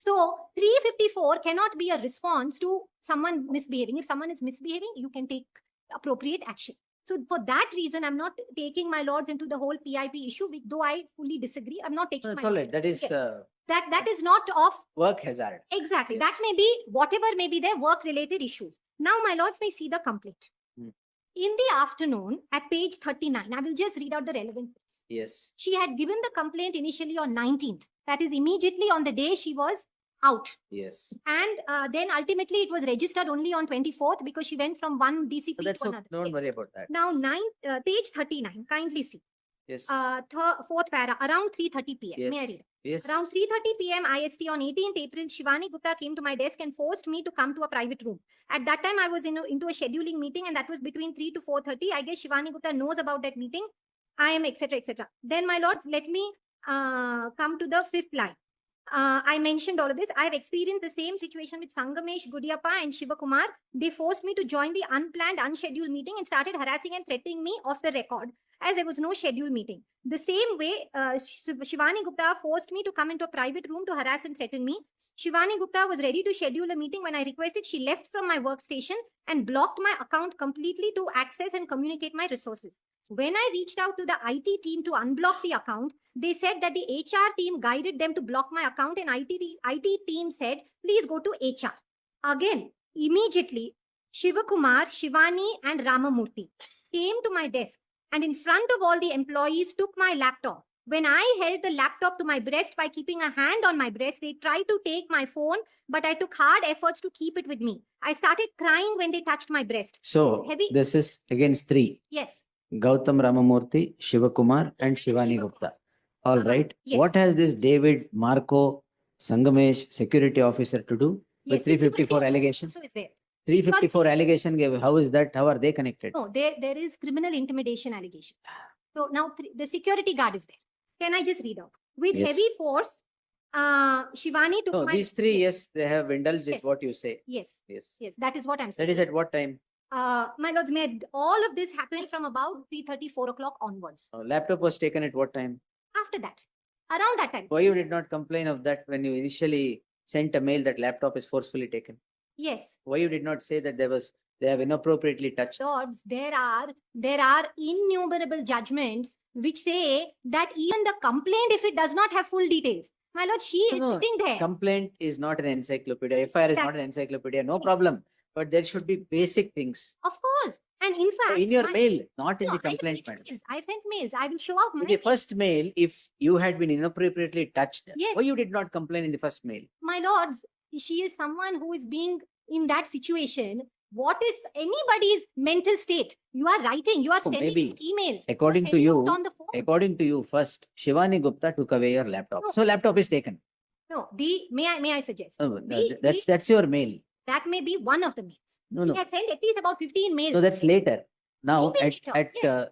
So 354 cannot be a response to someone misbehaving. If someone is misbehaving, you can take appropriate action. So for that reason, I'm not taking my lords into the whole PIP issue, though I fully disagree. I'm not taking That's my all lords. right. That is Yes. That is not of work hazard. exactly. Yes. That may be whatever may be their work related issues. Now my lords may see the complaint. Hmm. In the afternoon at page 39, I will just read out the relevant bits. Yes. She had given the complaint initially on 19th. That is immediately on the day she was out. Yes. And then ultimately it was registered only on 24th because she went from one DCP So that's to okay. another. Don't Yes. worry about that. Now page 39, kindly see. Yes. Fourth para, around 3:30 p.m. Yes. May I read? Yes. Around 3:30 p.m. IST on 18th April, Shivani Gupta came to my desk and forced me to come to a private room. At that time, I was into a scheduling meeting, and that was between 3 to 4:30. I guess Shivani Gupta knows about that meeting. I am etc. etc. Then, my lords, let me come to the fifth line. I mentioned all of this. I have experienced the same situation with Sangamesh, Gudiappa, and Shivakumar. They forced me to join the unplanned, unscheduled meeting and started harassing and threatening me off the record, as there was no scheduled meeting. The same way, Shivani Gupta forced me to come into a private room to harass and threaten me. Shivani Gupta was ready to schedule a meeting. When I requested, she left from my workstation and blocked my account completely to access and communicate my resources. When I reached out to the IT team to unblock the account, they said that the HR team guided them to block my account, and IT team said, please go to HR. Again, immediately, Shivakumar, Shivani, and Ramamurthy came to my desk and in front of all the employees took my laptop. When I held the laptop to my breast by keeping a hand on my breast, they tried to take my phone, but I took hard efforts to keep it with me. I started crying when they touched my breast. So Heavy. this is against three. Yes. Gautam Ramamurthy, Shivakumar, and Shivani Shivakumar. Gupta. All right. Yes. What has this David, Marco, Sangamesh, security officer to do with Yes, 354 security allegations? also is there. 354 allegation gave. How is that? How are they connected? No, there is criminal intimidation allegations. So now the security guard is there. Can I just read out? With Yes. heavy force, Shivani took No, my... these three, yes, they have indulged, is Yes. what you say. Yes, Yes. yes, that is what I'm saying. That is at what time? My lords, all of this happened from about 3:30, 4 o'clock onwards. Laptop was taken at what time? After that, around that time. Why you did not complain of that when you initially sent a mail that laptop is forcefully taken? Yes. Why you did not say that they have inappropriately touched? Lords, there are innumerable judgments which say that even the complaint, if it does not have full details, my lord, she is No, sitting there. Complaint is not an encyclopedia. FIR is not an encyclopedia. No problem. But there should be basic things. Of course. And in fact, In your mail, not in No, the complaint. I've sent mails. I will show out my In the first mail, if you had been inappropriately touched, Yes. why you did not complain in the first mail? My lords, she is someone who is being in that situation. What is anybody's mental state? You are writing, you are Oh, sending maybe. emails. According you are to sending you, out on the phone. According to you, first, Shivani Gupta took away your laptop. No. So laptop is taken. No, may I suggest? Oh, that's your mail. That may be one of the mails. No, She no. has sent at least about 15 mails. So that's later. Now Maybe at later,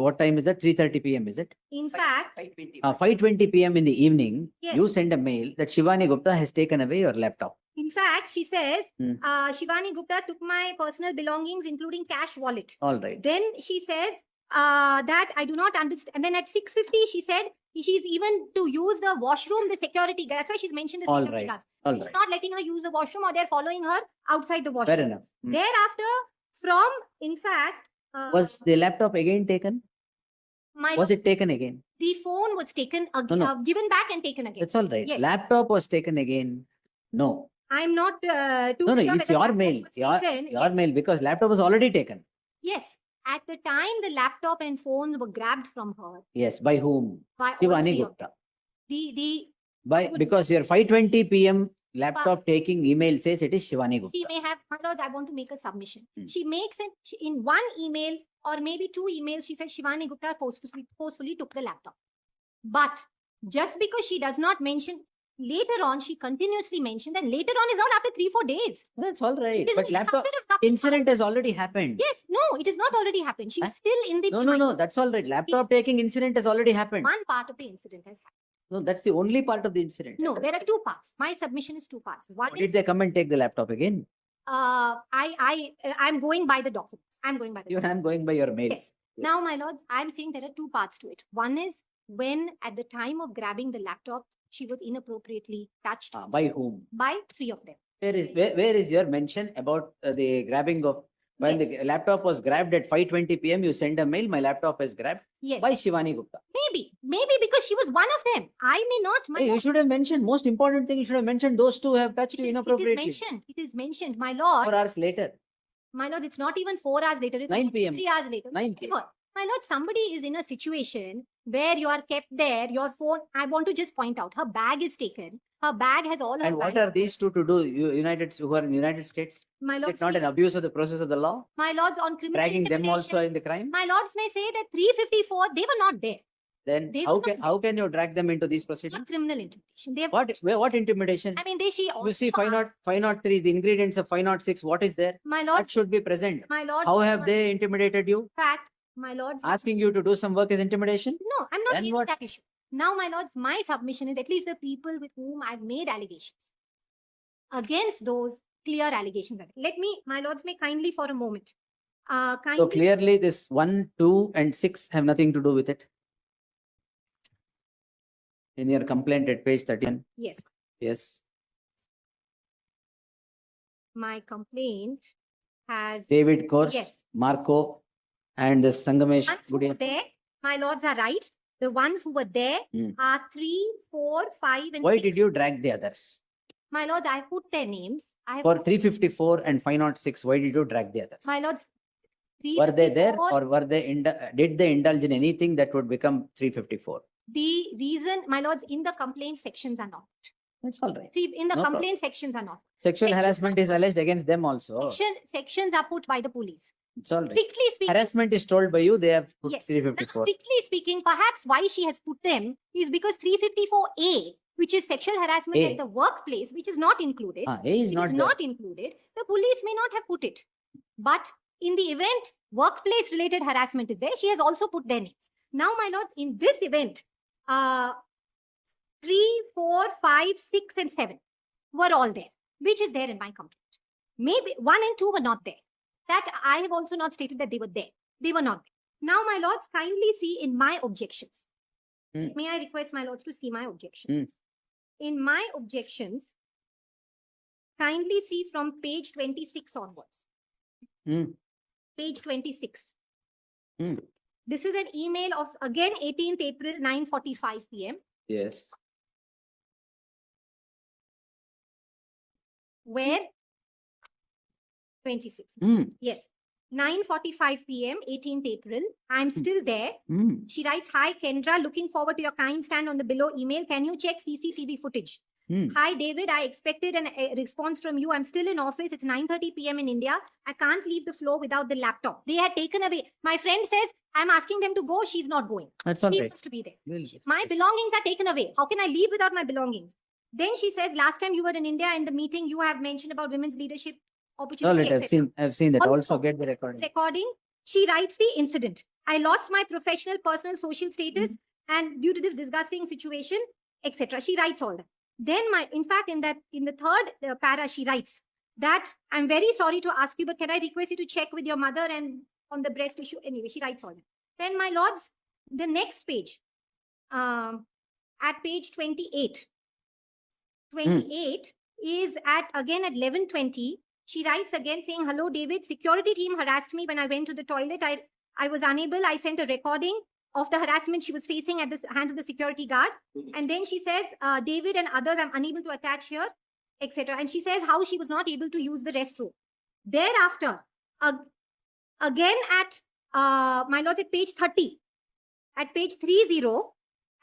what time is that? 3:30 p.m. is it? In fact, 5:20 p.m. in the evening, Yes. you send a mail that Shivani Gupta has taken away your laptop. in fact, she says, Hmm. Shivani Gupta took my personal belongings, including cash wallet. All right. Then she says that I do not understand. And then at 6:50, she said she's even to use the washroom, the security guard. That's why she's mentioned the All security right. guards. All She's right. not letting her use the washroom, or they're following her outside the washroom. Fair enough. Hmm. Thereafter, in fact, Was the laptop again taken? Was it taken again? the phone was taken, No. given back and taken again. That's all right. Yes. Laptop was taken again. No. I'm not too No, sure it's whether your laptop mail. was Your taken. mail, because laptop was already taken. Yes. At the time, the laptop and phones were grabbed from her Yes. By whom? by all Shivani three of Gupta. them. Because your 5:20 p.m. laptop taking email says it is Shivani Gupta. She may have, my lords, I want to make a submission. Hmm. She makes it in one email or maybe two emails. She says Shivani Gupta forcefully took the laptop. But just because she does not mention, later on, she continuously mentioned that later on is not after 3-4 days. That's all right. It is But only laptop after a couple- incident has already happened. Yes, no, it is not already happened. She's Huh? still in the... No. That's all right. Laptop taking incident has already happened. One part of the incident has happened. No, that's the only part of the incident. No, there are two parts. My submission is two parts. One Did is, they come and take the laptop again? I'm going by the documents. I'm going by the Even I'm going by your mail. Yes. Now, my lords, I'm saying there are two parts to it. One is when at the time of grabbing the laptop, she was inappropriately touched By whom? by 3 of them. Where is your mention about the grabbing of, when Yes. the laptop was grabbed at 5:20 p.m., you send a mail, my laptop is grabbed Yes. by Shivani Gupta. Maybe because she was one of them. I may not. My Hey, you lord. should have mentioned, most important thing, you should have mentioned those two have touched you It is inappropriately. mentioned. It is mentioned. My lord. 4 hours later, My lord, it's not even 4 hours later. It's 9 about p.m. 3 hours later. 9 p.m. Whatever. My lord, somebody is in a situation where you are kept there, your phone. I want to just point out, her bag is taken. Her bag has all her And what bank are these two to do? Who are in United States? My lord, It's not an abuse of the process of the law? my lords, on criminal Dragging them intimidation, also in the crime? my lords may say that 354, they were not there. Then they how were can not you drag them into these Not proceedings? criminal intimidation. They have, What intimidation? I mean, she You also see 503, the ingredients of 506, what is there? my That lord, should be present. my lord, How have they intimidated you? fact, my lords, Asking you to do some work is intimidation? no, I'm not Then raising what? that issue. Now, my lords, my submission is at least the people with whom I've made allegations. Against those clear allegations. Let me, my lords, may kindly for a moment. So Kindly, clearly this 1, 2 and 6 have nothing to do with it. In your complaint at page 13. yes, Yes. my complaint has, David Kors, yes, Marco, and the Sangamesh. ones who were there, my lords are right. The ones who were there Hmm. are 3, 4, 5, and Why 6. did you drag the others? My lords, I put their names. I have For put- 354 and 506, why did you drag the others? my lords, Were they there 354, or were they did they indulge in anything that would become 354? the reason, my lords, in the complaint sections are not. That's all right. See, in the No complaint sections are not. Sexual sections harassment are is put- alleged against them also. Sections are put by the police. It's all right. Strictly speaking, Harassment is told by you, they have put yes. Now, 354. strictly speaking, perhaps why she has put them is because 354A, which is sexual harassment A. at the workplace, which is not included. A is It not is there. not included. The police may not have put it. But in the event workplace related harassment is there, she has also put their names. Now, my lords, in this event, 3, 4, 5, 6, and 7 were all there, which is there in my complaint. Maybe 1 and 2 were not there. That I have also not stated that they were there. They were not there. Now, my lords, kindly see in my objections. Hmm. May I request my lords to see my objections? Hmm. In my objections, kindly see from page 26 onwards. Hmm. Page 26. Hmm. This is an email of, again, 18th April, 9:45 p.m. Yes. Where 26. Hmm. Yes. 9:45 p.m., 18th April. I'm still there. Hmm. She writes, "Hi, Kendra. Looking forward to your kind stand on the below email. Can you check CCTV footage? Hmm. Hi, David. I expected a response from you. I'm still in office. It's 9:30 p.m. in India. I can't leave the floor without the laptop. They had taken away. My friend says, I'm asking them to go. She's not going. That's all She right. wants to be there. We'll- My belongings are taken away. How can I leave without my belongings? Then she says, last time you were in India in the meeting, you have mentioned about women's leadership All opportunity. right, etc. I've seen that. Also, Also get the recording. Recording, she writes the incident. I lost my professional, personal, social status, and due to this disgusting situation, etc. She writes all that. Then in fact, in the third para, she writes that I'm very sorry to ask you, but can I request you to check with your mother and on the breast issue? Anyway, she writes all that. Then, my lords, the next page, at page 28. 28 is again at 11:20. She writes again saying, hello, David. Security team harassed me when I went to the toilet. I was unable. I sent a recording of the harassment she was facing at the hands of the security guard. And then she says, David and others, I'm unable to attach here, etc. And she says how she was not able to use the restroom. Thereafter, again at, my lords, at page 30, at page 30,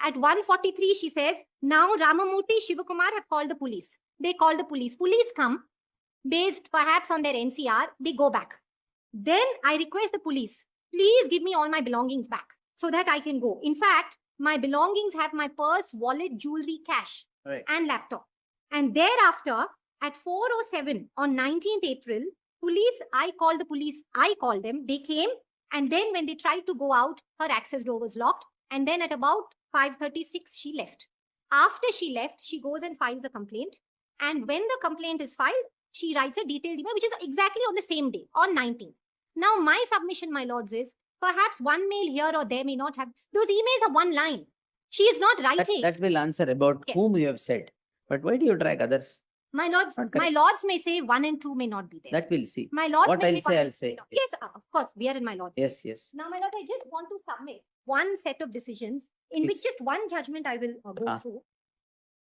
at 1:43, she says, now Ramamurthy, Shivakumar have called the police. They call the police. Police come, based perhaps on their NCR, they go back. Then I request the police, please give me all my belongings back so that I can go. In fact, my belongings have my purse, wallet, jewelry, cash, Right. and laptop. And thereafter, at 4:07 on 19th April, I called the police, I called them, they came, and then when they tried to go out, her access door was locked. And then at about 5:36, she left. After she left, she goes and files a complaint. And when the complaint is filed, she writes a detailed email, which is exactly on the same day, on 19th. Now, my submission, my lords, is perhaps one mail here or there may not have, those emails are one line. She is not writing. That will answer about Yes. whom you have said. But why do you drag others? My lords, Not my correct. lords may say 1 and 2 may not be there. That we'll see. My lords What may I'll say, 1 I'll and 2 say. may not. Yes, of course, we are in my lords. Yes, yes. Now, my lord, I just want to submit one set of decisions in which Yes. just one judgment I will go Ah. through.